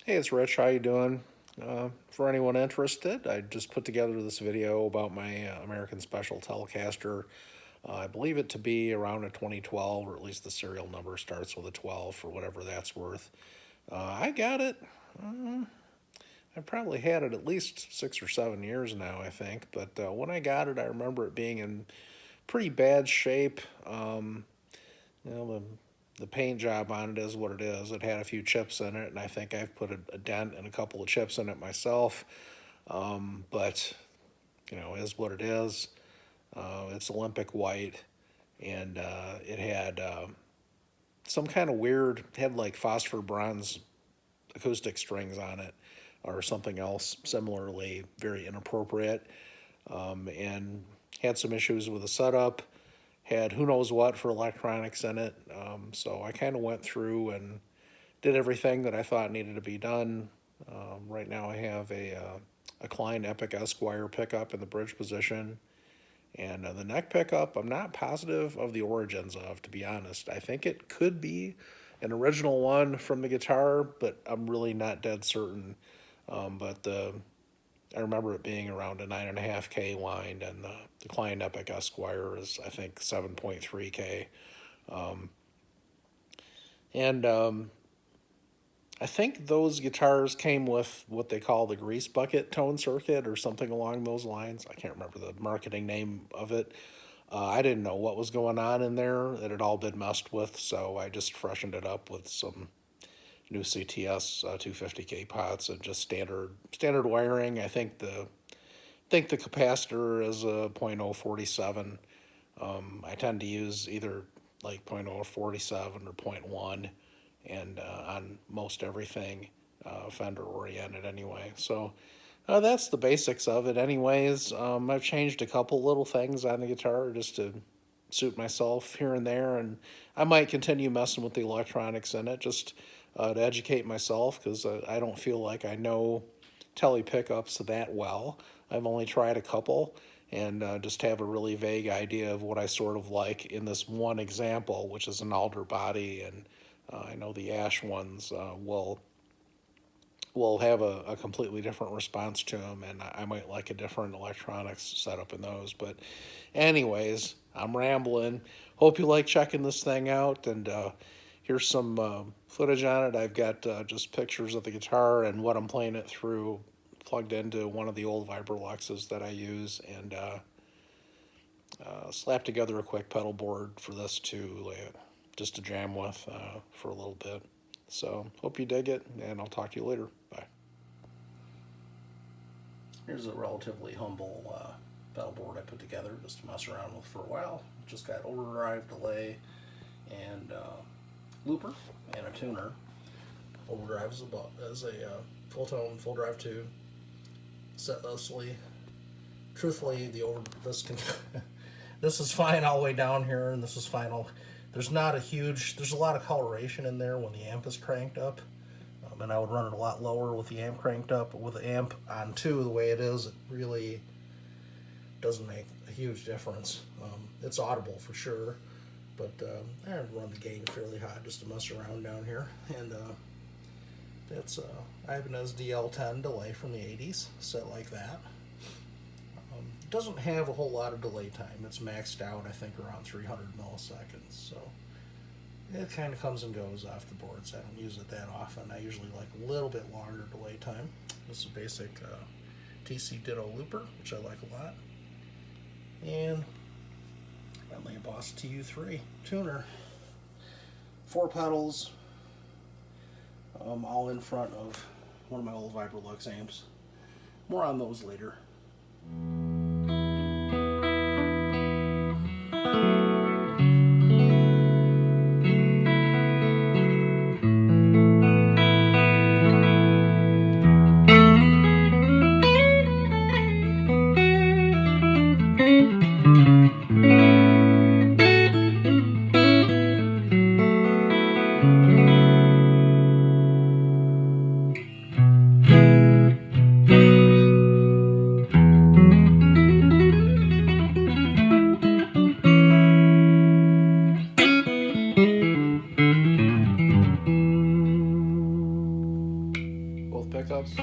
Hey, it's Rich. How you doing? For anyone interested, I just put together this video about my American Special Telecaster. I believe it to be around a 2012, or at least the serial number starts with a 12 for whatever that's worth. I got it. I've probably had it at least 6 or 7 years now, I think. But when I got it, I remember it being in pretty bad shape. You know, the paint job on it is what it is. It had a few chips in it, and I think I've put a dent and a couple of chips in it myself. But you know, is what it is. It's Olympic white, and it had some kind of weird, had like phosphor bronze acoustic strings on it, or something else similarly very inappropriate, and had some issues with the setup. Had who knows what for electronics in it. So I kind of went through and did everything that I thought needed to be done. Right now I have a Klein Epic Esquire pickup in the bridge position. And the neck pickup, I'm not positive of the origins of, to be honest. I think it could be an original one from the guitar, but I'm really not dead certain. But I remember it being around a 9.5K wind, and the Klein Epic Esquire is, I think, 7.3K. And I think those guitars came with what they call the grease bucket tone circuit or something along those lines. I can't remember the marketing name of it. I didn't know what was going on in there. It had all been messed with, so I just freshened it up with some new CTS 250K pots and just standard wiring. I think the capacitor is a .047. I tend to use either like .047 or .1, and on most everything Fender oriented anyway. So that's the basics of it anyways. I've changed a couple little things on the guitar just to suit myself here and there, and I might continue messing with the electronics in it just to educate myself, because I don't feel like I know tele pickups that well. I've only tried a couple, and just have a really vague idea of what I sort of like in this one example, which is an alder body, and I know the ash ones will have a completely different response to them, and I might like a different electronics setup in those. But anyways, I'm rambling. Hope you like checking this thing out, and here's some footage on it. I've got just pictures of the guitar and what I'm playing it through, plugged into one of the old Vibroluxes that I use, and slapped together a quick pedal board for this too, just to jam with for a little bit. So hope you dig it, and I'll talk to you later. Bye. Here's a relatively humble pedal board I put together just to mess around with for a while. Just got overdrive, delay, and looper, and a tuner. Overdrive is a Fulltone full drive tube, set mostly. Truthfully, this is fine all the way down here, and this is final. There's a lot of coloration in there when the amp is cranked up, and I would run it a lot lower with the amp cranked up. But with the amp on 2 the way it is, it really doesn't make a huge difference. It's audible for sure, but I run the gain fairly high just to mess around down here. And that's Ibanez DL10 delay from the 80s, set like that. It doesn't have a whole lot of delay time. It's maxed out, I think, around 300 milliseconds. So it kind of comes and goes off the boards. I don't use it that often. I usually like a little bit longer delay time. This is a basic TC Ditto looper, which I like a lot. And my Boss TU3 tuner. 4 pedals, all in front of one of my old Vibrolux amps. More on those later. pickups.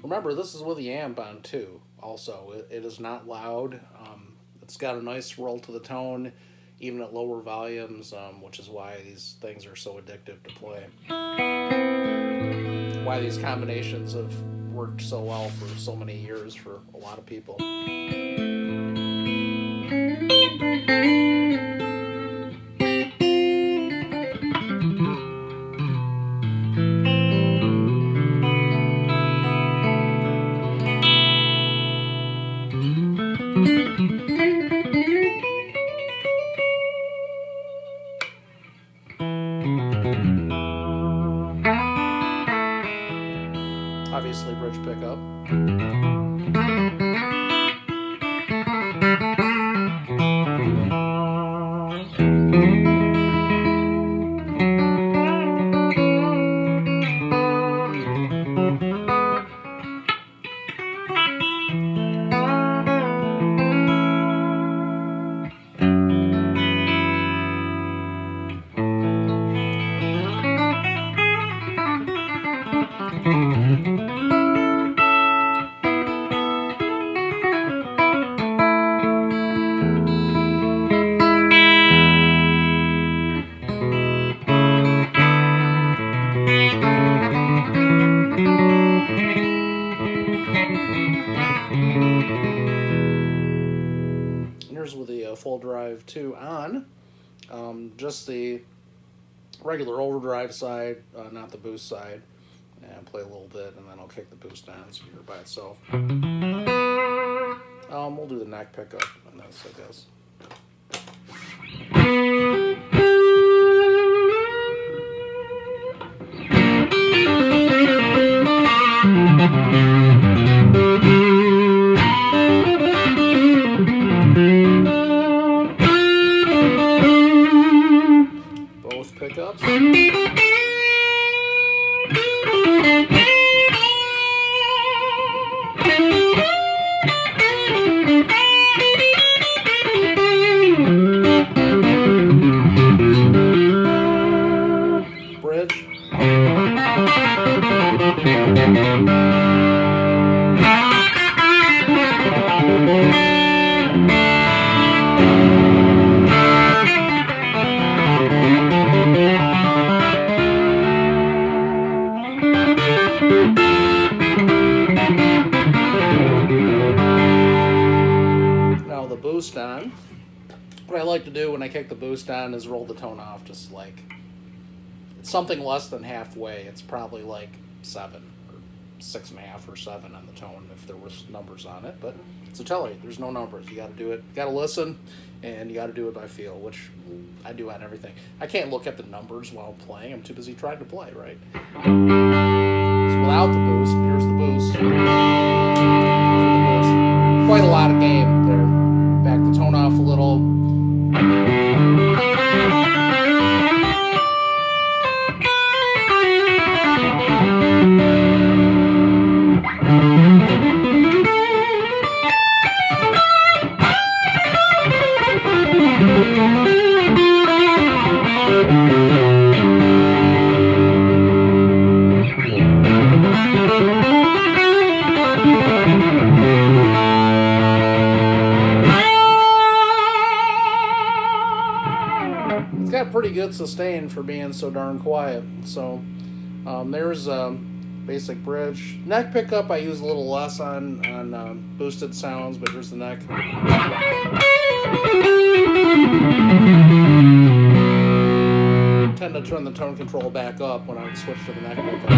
Remember, this is with the amp on too. Also, it is not loud. It's got a nice roll to the tone, even at lower volumes, which is why these things are so addictive to play. Why these combinations have worked so well for so many years for a lot of people. Obviously, bridge pickup. Here's with the full drive 2 on. Just the regular overdrive side, not the boost side. And play a little bit, and then I'll kick the boost on so you hear it by itself. We'll do the neck pickup, and that's, I guess. Both pickups. Bridge. Now the boost on. What I like to do when I kick the boost on is roll the tone off just like it's something less than halfway. It's probably like 7 or 6.5 or 7 on the tone if there was numbers on it, but it's a telly. There's no numbers. You got to do it. You got to listen, and you got to do it by feel, which I do on everything. I can't look at the numbers while I'm playing. I'm too busy trying to play, right? So without the boost, here's the boost. Quite a lot of game there. Back the tone off a little. It's got pretty good sustain for being so darn quiet. So there's basic bridge. Neck pickup I use a little less on boosted sounds, but here's the neck. I tend to turn the tone control back up when I would switch to the neck pickup.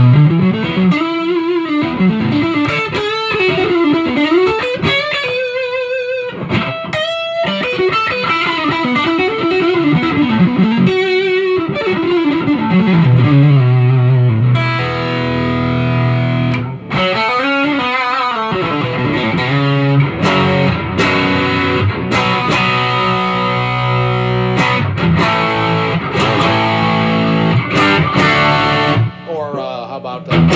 How about that?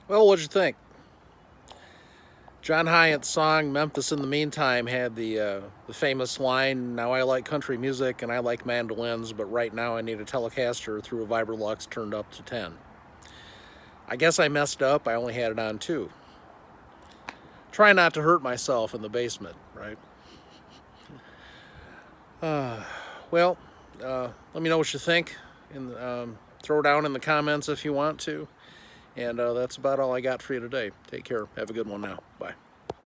Well, what'd you think? John Hyatt's song "Memphis in the Meantime" had the famous line, "Now I like country music and I like mandolins, but right now I need a Telecaster through a Vibrolux turned up to 10." I guess I messed up. I only had it on 2. Try not to hurt myself in the basement, right? Well, let me know what you think, and throw down in the comments if you want to. And that's about all I got for you today. Take care. Have a good one now. Bye.